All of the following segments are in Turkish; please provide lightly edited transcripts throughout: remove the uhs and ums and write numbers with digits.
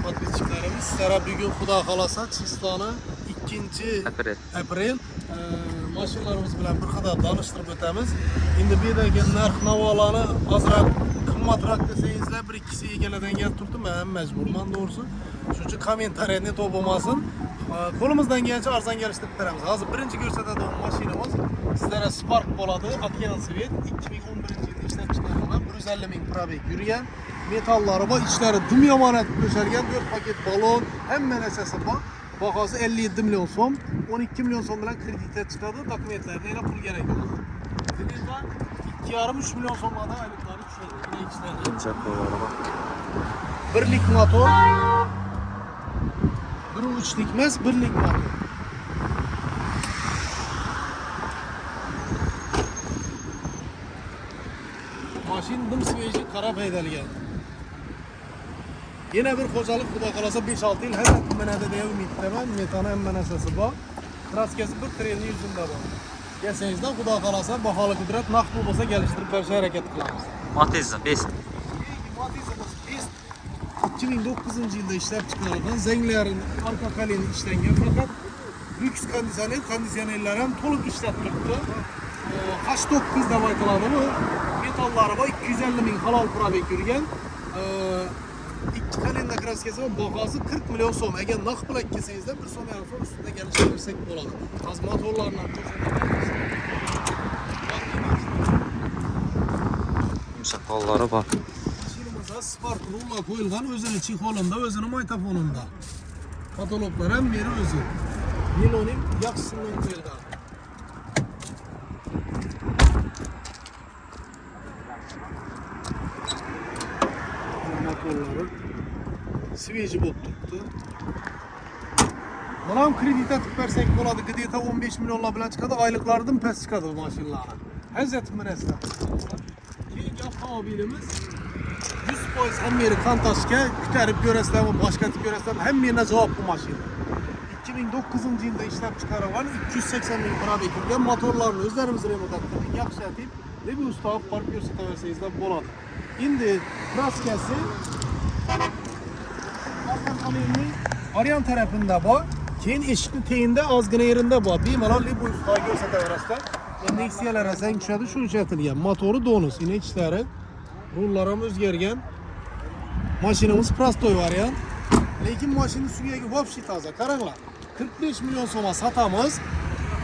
podpисчикlarimiz. Sizlere bugün Xudo xolasa Chistoni 2-aprel mashinalarimiz bilan bir qadar tanishtirib o'tamiz. Endi bu yerdagi narx-navolarni ozroq qimmatroq desangizlar, bir ikkisi egaladan kelib turdi, men majburman doğrusu. Shuning uchun kommentariyani to'polmasin. Qo'limizdan kelgancha arzon kelishtirib beramiz. Hozir birinchi ko'rsatadigan mashinamiz sizlarga Spark bo'ladi. Okyan Svet 2011-yilda ishlab chiqarilgan 150 ming probeg yurgan. Metallari bor, ichlari dum yomonat qo'shilgan 4 paket balon, hamma narsasi bor. Bahosi 57 million so'm, 12 million so'm bilan kreditga chiqadi. Dokumentlarni yana pul kerak bo'ladi. Demaklar 2,5-3 million so'mlarda oyliklari tushadi. Birlik motor. 1.3'lik emas, birlik motor. Mashin dim sveji qarab haydalgan. Yana bir xo'jalik Xudo xolasa 5-6 yil hayot minadi deya umiddaman. Metani hamma narsasi bor. Kraskasi bir trenning yuzunda bor. Kelsangizdan Xudo xolasa baholi qudrat naqd bo'lsa kelishtirib berishga harakat qilamiz. Matiz'da best. Matiz'imiz best 2009-yilda ishlab chiqarilgan, zanglarini arka kaleni ishlangan, faqat lyuks konditsionerlar ham to'liq ishlab turibdi. H9 deb aytiladi bu. Metallari bor, 250 ming halol probeg yurgan. İki kalenda kraskasi va bahosi 40 million so'm. Agar naqd bilan kelsangizda 1 so'm yarim so'm ustida kelishtirsak bo'ladi. Hozir motorlarni Yumshoq qo'llari bor. Mashinamizda Spark rullar qo'yilgan, o'zini chexolunda, o'zini maytafonunda. Kataloglar ham beri o'zi. Niloning yaxshisidan qo'yilgan. Motorlari sveji bo'lib turibdi. Mana ham kredit etib bersak bo'ladi, где-то 15 millionlar bilan chiqadi, oyliklaridan past chiqadi bu mashinalarni. Hazrat miraslar. Keyingi avtomobilimiz 100% hammani qantashga ko'tarib ko'rasizlarmi, boshqatib ko'rasizlarmi, hammaga javob bu mashina. 2009-yilda ishlab chiqarilgan 280 ming probeg yurgan motorlarni o'zlarimiz remont qildik, yaxshilatib, lebi ustob borib ko'rsataversangizlar bo'ladi. Endi kraskasi Aryan tarafında bor. Keyin eshikni teyinda ozgina yerida bor. Bemalol bu ustoga ko'rsataverasizlar. Endi Nexia'lar asang tushadi, shuncha atilgan. Motori donus, ine ichlari, rullar ham o'zgargan. Mashinamiz prostoy variant. Lekin mashina suyagi вообще toza. Qaranglar. 45 million so'mga sotamiz.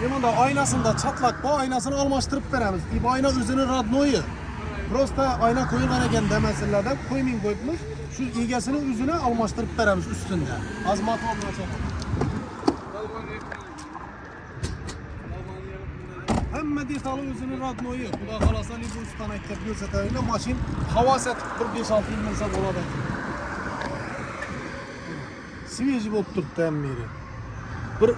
Bunda oynasida chatlak bor, oynasini almashtirib beramiz. Oyna o'zini radnoyi. Prosta ayna qo'yilgan ekan demasinlarda qo'yming qo'yibmiz. Shu egasini o'zini almashtirib beramiz ustunda. Az motorni ochamiz. Hamma detali o'zini radnoyi. Xudo xolasa bu ustadan aytib ko'rsataylik. Mashin havas etib 5-6 yil bo'lsa bo'ladi. Sveji bo'lib turibdi hammeri. Bir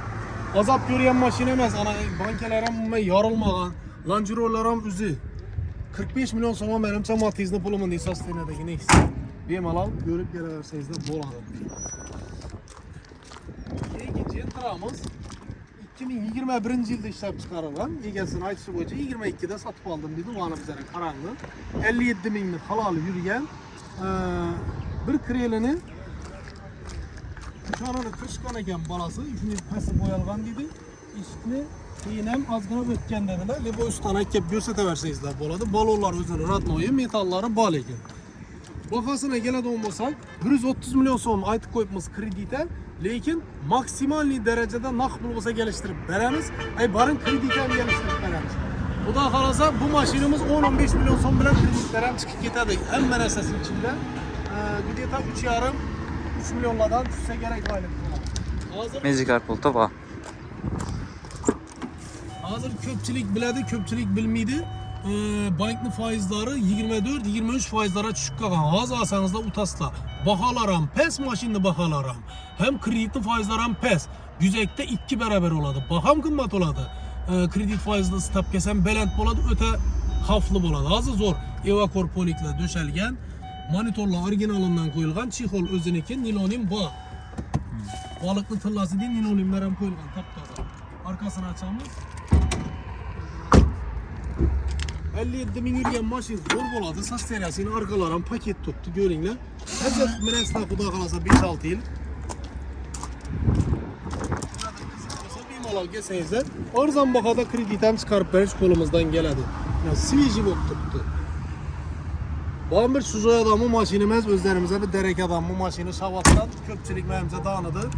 azab ko'rgan mashina emas, ana bankalar ham yorilmagan, lanjirollar ham o'zi. 45 milyon so'm menimcha Matiz'ni pulimin sostenadagi Nexia. Bemalol ko'rib kelaversangizlar bo'ladi. Keyingi Gentra'miz 2021-yilda ishlab chiqarilgan. Egasini aytishi bo'yicha 22 da sotib oldim dedi. Mana bizlarga qarangni. 57 mingni halol yurgan. Bir krelini Kuşanını kışkan ekan balası, shuni pasti bo'yalgan dedi. Eshikni keyin ham ozgina o'tgan dedilar. Lebo ustani kelib ko'rsataversangizlar bo'ladi. Balonlar o'zini radnoyi, metallari bor ekan. Bahosini keladigan bo'lsak, 130 million so'm aytib qo'yibmiz kreditga, lekin maksimalniy darajada naqd pul bo'lsa kelishtirib beramiz. Barin kreditga ham kelishtirib beramiz. Xudo xolasa bu mashinamiz 10-15 million so'm bilan kreditlar ham chiqib ketadi. Hamma narsasi ichida. Где-то 3,5-3 milyonlardan tushsa kerak oylik. Hozir Mezikar pulta bor. Hozir ko'pchilik biladi, ko'pchilik bilmaydi. Bankning foizlari 24-23 foizlara tushib qolgan. Hozir olsangizlar utasizlar. Baholar ham past, mashina baholari ham. Hem kreditni foizlari ham past. Yuzakda 2 barobar bo'ladi. Baho ham qimmat bo'ladi. Kredit foizli stavkasi ham baland bo'ladi, o'ta xavfli bo'ladi. Hozir zo'r evakor poliklar döşalgan. Monitorlar originalidan qo'yilgan, chexol o'ziniki, nilonim bor. Baliqni tillasi deydi, nilolimlar ham qo'yilgan, taptoza. Arkasini ochamiz. 57 min yürüyen maşin zor boladı. Sas seriyasını arkalardan paket tuttu görünler. Həcət Mirəslə xuda qalasa 5-6 il. Bemalal gəlsənizlər. Arzan baxada kreditem çıxarıb bəriş kolumuzdan gələdi. Yəni Sviji bok tuttu. Bağım bir Suzuki adamı maşinimiz özlərimizə bir dərək adamı maşini Şavatdan köpçilik mənimcə danıdı.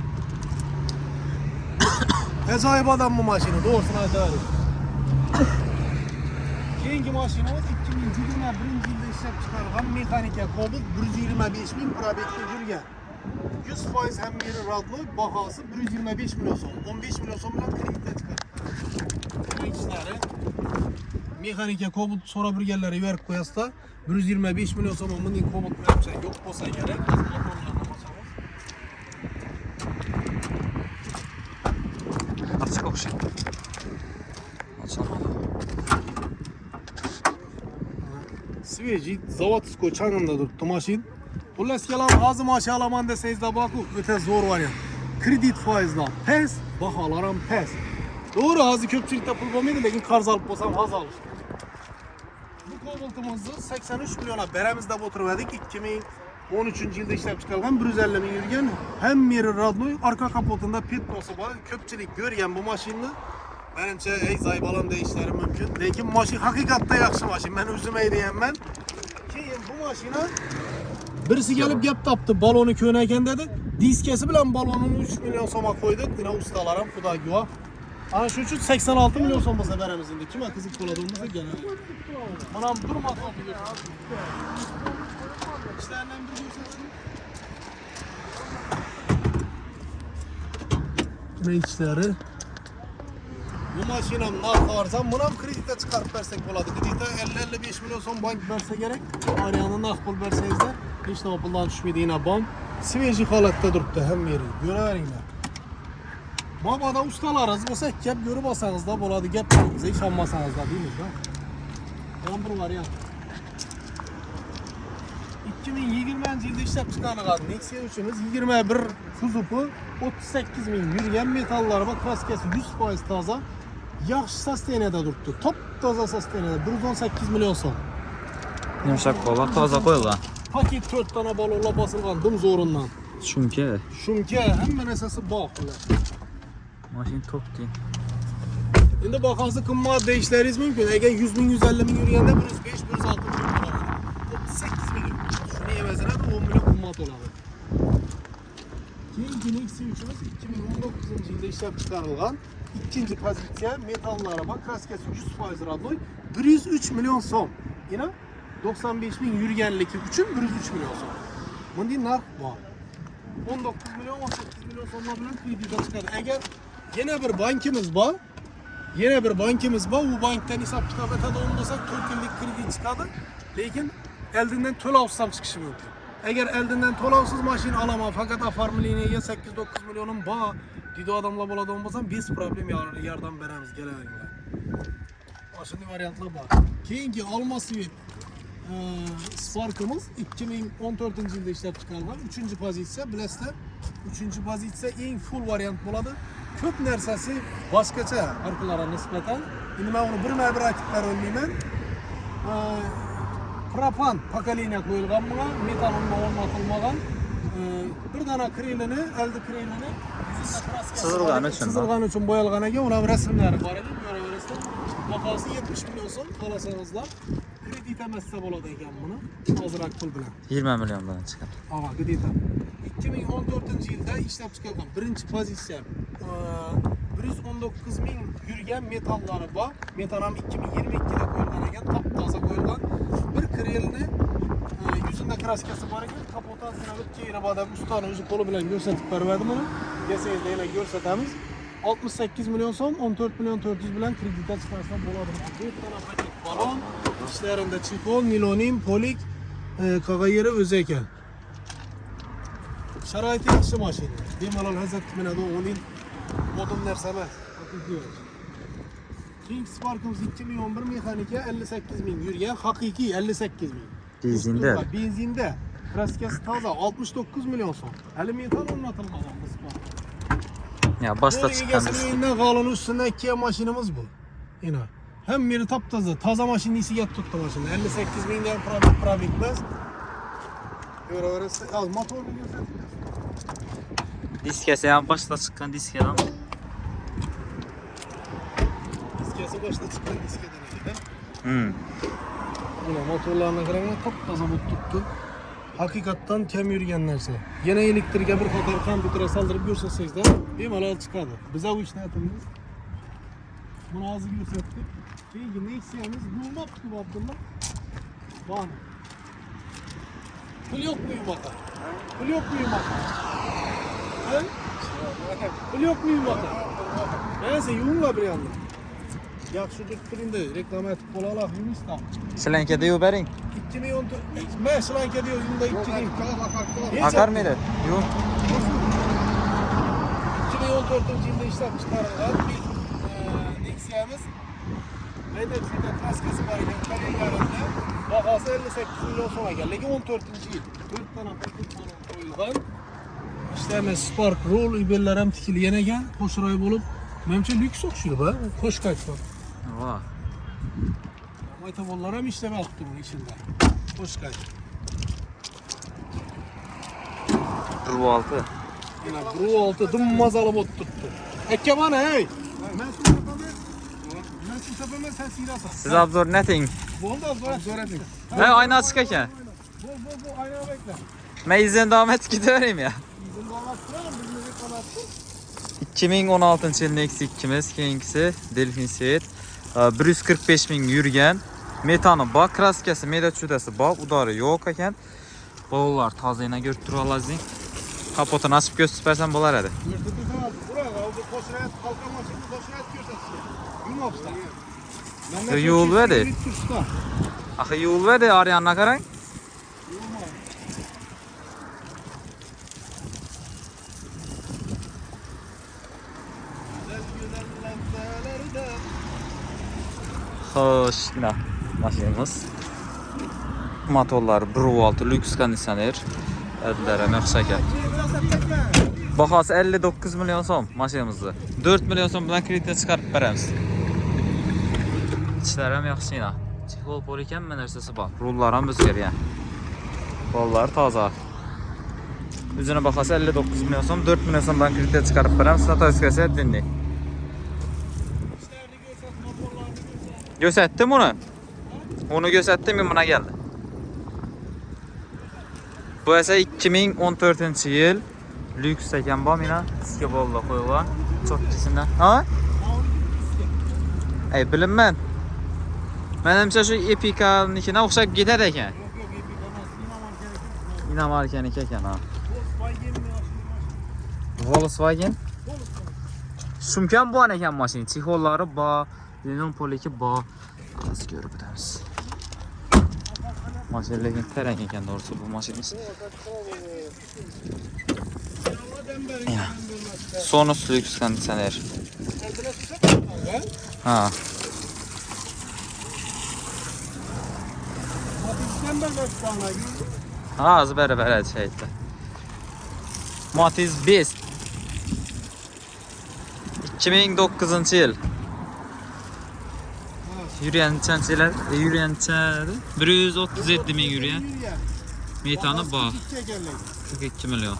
Acayip adam bu maşini doğrusunu acayip. Keyinki maşinimiz 2021 yılda işlep çıkarılan mexanika Cobalt 125 bin probekli yürgen. 100% hem yeri radlı bahası 125 milyon son. 15 milyon son bilen kredite çıkar. Bu ikisileri mexanika Cobalt sonra bir yerlere verip koyasla 125 milyon son bunun Cobalt bir şey yok olsa gerek. Açık okşay. Açamadı. Sveci zavatsko çanında durdu maşin. Xullas kelam azı maşı alaman deseniz de bakı öte zor var ya. Kredit faizla pes, bahalarım pes. Doğru azı köpçülükte pul bulmaydı lakin karz alıp bolsam haz alır. Bu Cobalt'ımızı 83 milyona beremizde oturuverdik. 2013 yılda işlep çıkarılan 150 bin yürgen hem yeri radyoyu arka kapotunda pit nosu var. Köpçülük görüyen bu maşinini benimce ey zayıf alan değişlerim mümkün. Lakin maşin hakikatte yaxşı maşin. Ben üzümeyi diyem ben. Keyin bu maşina birisi gelip gap taptı balonu köyüneyken dedi. Diskesi bilen balonunu 3 milyon soma koyduk. Yine ustalarım kuda güva. Ana şu 86 milyon soma seferimizde. Kime kızıp koladığımızda gene. Anam durma kaldı. İşlerinden bir görsen şu. Ne işleri? Bu maşinam narka varsam bunam kredite çıkarıp versek oladı. Kredite 50-55 milyon son bank verse gerek. Arayanı nakbul verseniz de hiç ne puldan düşmedi yine bam. Sveci halatta duruptu hem yeri. Görərinlər. Babada ustalarız olsa gep görüp alsanız da boladı gep bize hiç almasanız da değil mi? Yağmur var ya. 2020 yılda işlep çıkarılan Nexia 3'ümüz 21 kuzupu 38 bin yürüyen metallar bak klaskesi 100% taza. Yaxşı sastenede durdu. Top taza sastenede 118 milyon son. Yumuşak kola taza koyulan. Paket 4 tane balonla basılgan dım zorundan. Çünkü Şunke hemen esası bağlılar. maşin top değil. Şimdi bakası kımma değişleriz mümkün. Eğer 100 bin 150 bin yürüyende 105 106 bin 38 milyon. Şunu yemezine de 10 milyon kummat olalım. Keyinki Nexia 3'ümüz 2019 yılda işlep çıkarılan ikinci pozisyon metallı araba kraskesi 100% radyoy 103 milyon son. Yine 95 bin yürüyenlik 3'ün 103 milyon son. Bunun değil nark var. 19 milyon 18 milyon sonuna bilen kredite çıkardı. Eğer yine bir bankimiz var. Yine bir bankimiz var. Bu banktan hesap kitap ete olmasak 4 yıllık kredi çıkardı. Lakin eldinden töl alsam çıkışı mümkün. Eğer eldinden töl alsız maşin alamam fakat afarmiliğine 8-9 milyonun bağ dedi adamla boladı olmasam biz problem yardım veremiz gelelim. Şimdi varyantla bak. Keyinki alması Spark'ımız 2014 yılda işlep çıkarılan 3. pozisiya bilesler 3. pozisiya en full varyant boladı. Köp nersesi başkaça arkalara nispeten. Şimdi ben onu bir rakipler önleyeyim. Propan pakalina koyulgan buna, metal olmatılmagan. Bir tane krelini, elde krelini sızılgan üçün boyalgan eken ona resimleri var edip görebilirsiniz. Bakası 70 milyon son kalasanızlar. Kredi temesse boladı eken bunu. Azırak pul bilen. 20 milyondan çıkar. Ama kredi 2014 yılda işlep çıkarılan birinci pozisyon 119 bin yürüyen metalları var. Metalam 2022'de koyulgan eken taptaza koyulgan. Bir krelini yüzünde kraskesi var eken kapotan sınavıp ki arabada ustanın yüzü kolu bilen görsetip verdim onu. Geseniz de yine görsetemiz. 68 milyon son 14 milyon 400 bilen kredite çıkarsa boladım. Bir tane paket balon, işlerinde çikol, nilonim, polik, kagayeri özeke. Şaraiti yaxşı maşini. Bemalol hazret kimine de onun modun nersemez. King Spark'ımız 2011 mexanike 58 bin yürüyen hakiki 58 bin. Benzinde. Benzinde. Kraskesi taza 69 milyon son. 50 metal anlatılmadan bu Spark. Ya başta çıkan Yine kalın üstünde 2 maşinimiz bu. Yine. Hem biri taptaza. Taza maşın isiga tuttu maşın. 58 bin lira probik emas. Ko'raverasiz. Az motorni ko'rsatib. Diskasi ham boshda chiqqan diskadan. Diskasi boshda chiqqan diskadan ekan. Buna motorlarına qarang, top-toza bo'lib turibdi. Haqiqatdan kam yurgan narsa. Yana elektrga bir qator kompyuterga soldirib ko'rsatsangiz-da, bemalol chiqadi. Biz bu ishni aytamiz. Buni hozir ko'rsatdik. Keyingi Nexia'miz bo'lmabdi bu Abdulla. Bor. Pul yo'q bu yo'qda. Pul yo'q bu yo'qda. Ha? Pul yo'q bu yo'qda. Neyse yumla bir yanda. Yaxshi turibdi, reklama etib qo'yalaq yumishda. Shilankada yo'q bering. 2014. Men Shlanka diyor yılda 2 gün. Akar mıydı? Yo'q. 2014 yılda işlem çıkarılan bir Nexia'mız. Medetsi'de kaskası var iken kaleye yarında. Bakası 58 milyon sonra geldi. Lekin 14 yıl. 4 tane koyulgan. İşte Spark Roll ibellar ham tikilgan ekan. Qo'shroy bo'lib, menimcha lyuks o'xshaydi bu. Qo'shqayt bor. Voh. Maytabollar ham ishlamabdi buni ichida. Qo'shqayt. Ruh altı. Yine Ruh oldu, dımmazalım oturttu. Ekke bana hey! Ben şu tepeme sen silahsın. Siz abzor neting? Bu oldu zor ettik. Ne ayna açık ekan. Bu aynağı bekle. Men izden devam et gidivereyim ya. Bizim bağlattıralım, biz müzik bağlattır. 2016 yılın eksikimiz, keyingisi Delfin Seat. 145 bin yurgan. Metanı bak, kraskasi, meda chudasi bak, udarı yo'q ekan. Bolalar tozayına görüp tura olazing. Kapotunu açıp göstersen bo'lar edi. Yırtıklı aldı. Buraya aldı, koşrayat, kalkan maçını koşrayat göstersin. Yumapsa. Yuvilverdi. Axı yuvilverdi, aryanına qarang. Xo'sh, mana mashinamiz. Motorlar 1.6 lyuks konditsioner. Adlara yaxshi ekan. Bahası 59 milyon so'm mashinamizni. 4 milyon so'm bilan kreditga chiqarib beramiz. İçlari ham yaxshi yana. Chexol bor ekan, mana narsasi bor. Rullar ham o'zgargan. Bollar toza. O'zini bahası 59 milyon so'm, 4 milyon so'm bilan kreditga chiqarib beramiz. Statoskasi dinli. Gösterdim onu. Onu gösterdim, bana geldi. Bu ise 2014 yıl. Lüks ekan bu mina. Diska bo'ldi qo'yilgan. Cho'qqisidan. Ha? Ey bilinman. Menimcha shu Epica'nikine o'xshab ketadi ekan. Dinamarkaniki ekan ha. Volkswagen. Shumkan bu ekan mashina. Chexollari bor, linion poliki bor. Hozir ko'rib o'tamiz. Mashina lekin tarang ekan doğrusu bu mashinamiz. Sonus lüks konditsioner. Ha. Ha, az beraber şeydi. Matiz 5. 2009 yıl. Yürüyen çançeler, yürüyen çançeler 137 bin yürüyen. Metanı bağ. 42 milyon.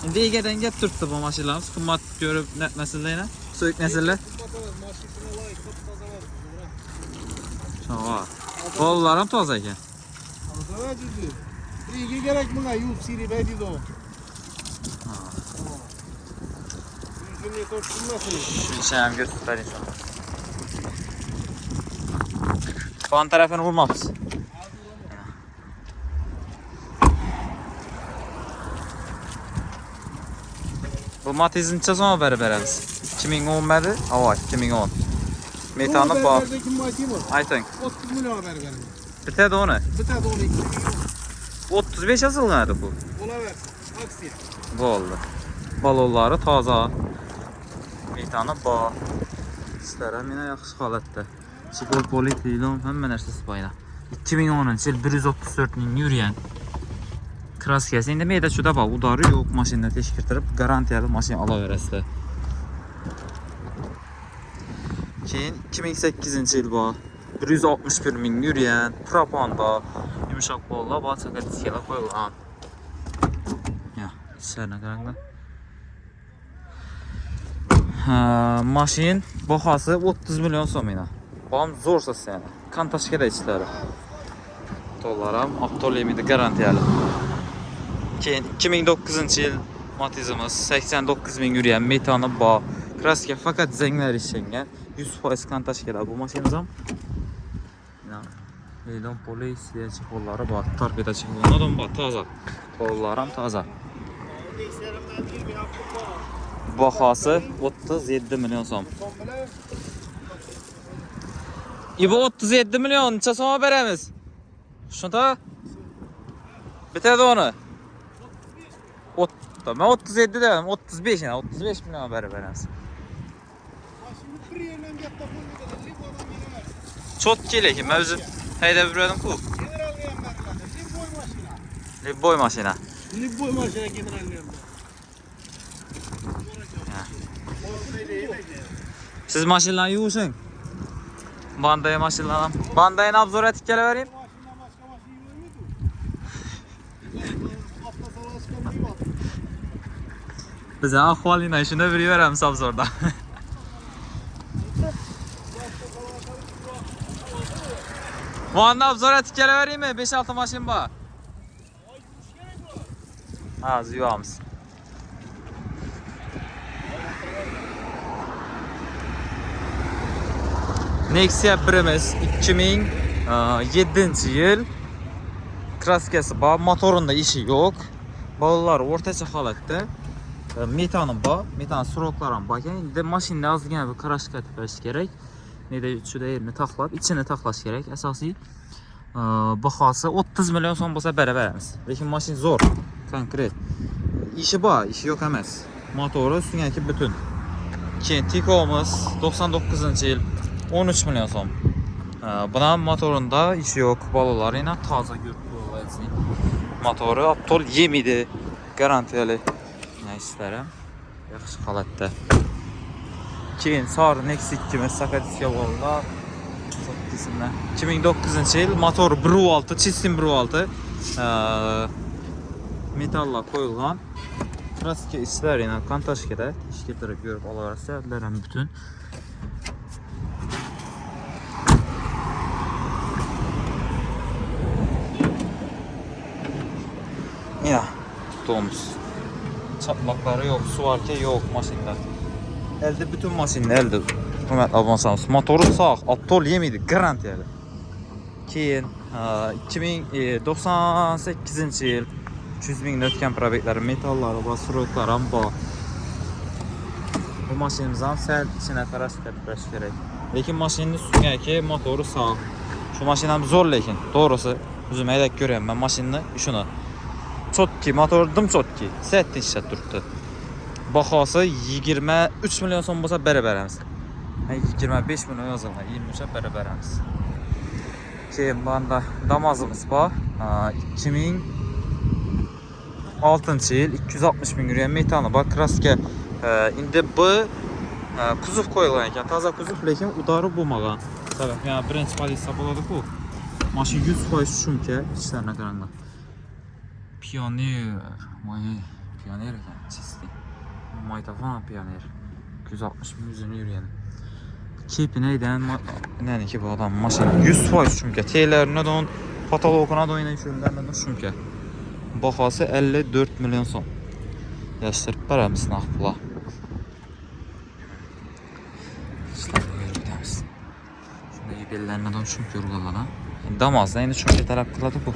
Şimdi egeden gep turttu bu maşinamiz. Qimmat görüp netmesinlar yine. So'yuk nesillar. Tamam. Bolalar ham toza ekan. Toza juda. Ega kerak bunga yuz siri baydi do. Ha. Yuzini ko'rsinmasin. Shuncha ham göstereyim sana. Son tarafını vurmamız. Bu Matiz'in neçə sona beraberiz? 2010 mədir? Ava, 2010. Metanı bak. Aytın. 30 milyon haber verin. Bitədi onu. Bitədi onu 2 milyon. 35 yazılmadı bu. Ola ver. Aksiya. Bu oldu. Balonları taza. Metanı bak. İstərəm yine yaxşı halətdə. Çikol polit lilon həmmə nərsəsi bayla. 2010 yıl 134 bin yürüyen. Kraskası indi meyda şuda bak, udarı yo'q, maşinni tekshirtirib garantiyalı maşin alaverasizlar. Keyin 2008 yil bu. 161 min yürüyen, proponda, yumuşak bolla, balçaka diskeler koyulgan. Ya, içlerine qaranglar. Maşin bahası 30 milyon so'mina. Bam zo'rsa seni. Kantaşkada içləri. Dollaram, Aptol yemidi garantiyali. Keyin 2009 yil Matizimiz 89 min yürüyen metanı bağ. Kraska fakat zengler işlengen. 100% kantaşkada bu maşinimiz ham. Eylon polis diye kolları var. Torpeda çıkıyor. Ondan bak taza. Kollarım taza. Bahası 37 milyon so'm. İbo 37 milyon necha so'mga beramiz? Shunda bitadi onu. Ben 37 dedim, 35 yani 35 milyon beramiz. Çok lekin men o'zim haydab yuradim ku. Libboy mashina. Libboy mashina generalniyan. Siz mashinalarni yuvishing. Banday mashinalarni. Bandayni obzor etib kelaverayim. Biz ahvolini shuni bir yuboramiz obzorda. Vanna obzor etib kelaveraymi? 5-6 mashin bor. Ha, yuvamiz. Nexia 1'imiz 2007 yil. Kraskasi bor, motorunda ishi yo'q. Bolalar o'rtacha holatda. Metanı bor, metan suroqlar ham bor. Endi mashinani ozgina bir qarashga tiklash kerak. Neda juda yerini taxlab, ichini taxlash kerak. Asosiy bahosi 30 milyon so'm bo'lsa beramiz. Lekin mashin zo'r, konkret. İşi bor, ishi yo'q emas. Motori ustungaki butun. Keyin Tiko'miz 99 yil 13 milyon so'm. Buna motorunda ishi yo'q, bolalar yana toza yurtdi. Motori Aptol yemidi, garantiyali. İşlərim yaxşı holatda. Keyin Sarı Nexia 2'miz sakatiska bo'ldi. 2009 yil motor 1.6, Chistin 1.6. Metallar qo'yilgan. Kraska ishlar yana kantaşkada ish keltirib ko'rib olaverasizlar ham butun. Ya, tutumuz. Çatlakları yok, su varken yok maşinler. Elde bütün maşinler elde. Hürmetli abonsanız. Motoru sağ, Aptol yemiydi, garantiyeli. Keyin 2098 yil 300 bin ötken probekleri, metalları, basurukları ham bor. Bu maşinimiz ham sel içine qarash kerak. Lekin maşinning ustundagi motoru sağ. Şu maşin ham zo'r lekin, to'g'risi o'zim haydab ko'ryapman mashinani, shuni. Çotki, motor dim çotki. Sette işlet turibdi. Bahosi 23 milyon so'm bo'lsa beramiz. 25 milyon yozilgan, 23 beramiz. Keyin bunda Damazimiz bor. 2006 yil 260 bin yurgan metani bor. Kraska endi bu kuzov qo'yilgan ekan, toza kuzov, lekin udari bo'lmagan. Sabab, yana birinchi politsiya bo'ladi-ku. Mashin 100% shumka, ichlarini qaranglar. Pioneer, Pioneer ekan, чистый. Maytafon Pioneer. 260 bin yurgan. Kepinaydan naniki bu adam mashin 100% shumka. Teylaridan, patologuna do'ynan shunlardan shumka. Bahosi 54 milyon so'm. Yashirib beramiz naq pula. Shunday bellardan shumka urganlar. Damazda endi shumka talab qiladi-ku.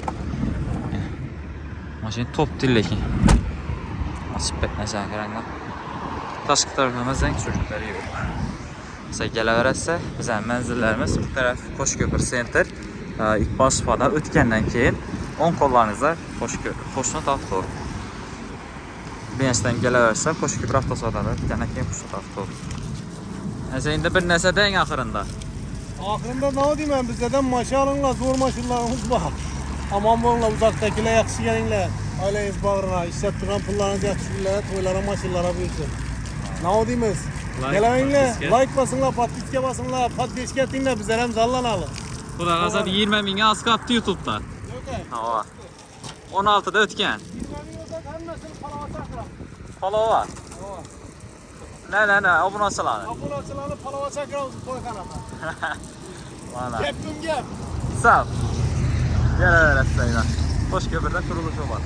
Maşin top değil lekin. Açıp betmese qaranglar. Tashqi tarafimizdan çocukları yok. Mesela gelaversə bizə mənzillərimiz bu tərəf Qo'shko'pir Center. İlk başfadan o'tgandan keyin 10 qo'llaringizda Qo'shni avto. Bensdan gelaversə Qo'shko'pir avtosadan o'tgandan keyin Qo'shni avto. Esa endi bir narsa deng oxirida. Oxirida nima deyman, bizdan mashinlar, zo'r mashinlarimiz bor. Aman bo'linglar, uzoqdagilar yaxshi kelinglar. Oilangiz bag'rina, ishlab turgan pullaringiz yaxshi kunlar, to'ylar, mashinalar bo'lsin. Ne o deyimiz? Gelemeyle like basınlar, patliske basınlar, patliske ettiğinde bizler hem zallanalım. Xudo qalsa 20 mingga az qapti YouTube'da. Yok Ha. 16'da o'tgan. 20 bin olsa hammasini palava chaqiramiz. Palova. Ne, obunachilarni. Obunachilarni palava chaqiramiz to'yxonaga. Mana. Gapim gap. Sağ ol. Gel öyle sayına. Hoş köprüde kuruluşu var.